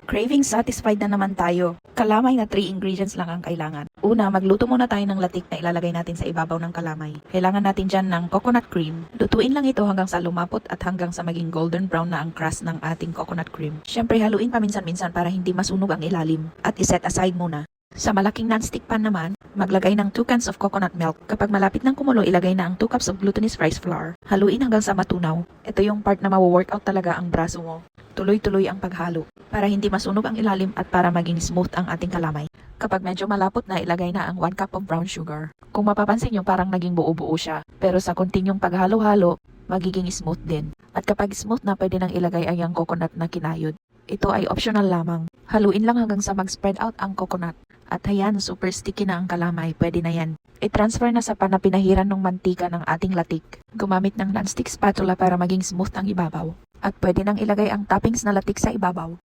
Craving satisfied na naman tayo. Kalamay na 3 ingredients lang ang kailangan. Una, magluto muna tayo ng latik na ilalagay natin sa ibabaw ng kalamay. Kailangan natin dyan ng coconut cream. Lutuin lang ito hanggang sa lumapot at hanggang sa maging golden brown na ang crust ng ating coconut cream. Siyempre, haluin paminsan-minsan para hindi masunog ang ilalim at iset aside muna. Sa malaking non-stick pan naman, maglagay ng 2 cans of coconut milk. Kapag malapit ng kumulo, ilagay na ang 2 cups of glutinous rice flour. Haluin hanggang sa matunaw. Ito yung part na mawo-workout talaga ang braso mo. Tuloy-tuloy ang paghalo para hindi masunog ang ilalim at para maging smooth ang ating kalamay. Kapag medyo malapot na, ilagay na ang 1 cup of brown sugar. Kung mapapansin nyo, parang naging buo-buo siya. Pero sa kontinyong paghalo-halo, magiging smooth din. At kapag smooth na, pwede nang ilagay ang coconut na kinayod. Ito ay optional lamang. Haluin lang hanggang sa mag-spread out ang coconut. At ayan, super sticky na ang kalamay. Pwede na yan. I-transfer na sa pan na pinahiran ng mantika ng ating latik. Gumamit ng non-stick spatula para maging smooth ang ibabaw. At pwede nang ilagay ang toppings na latik sa ibabaw.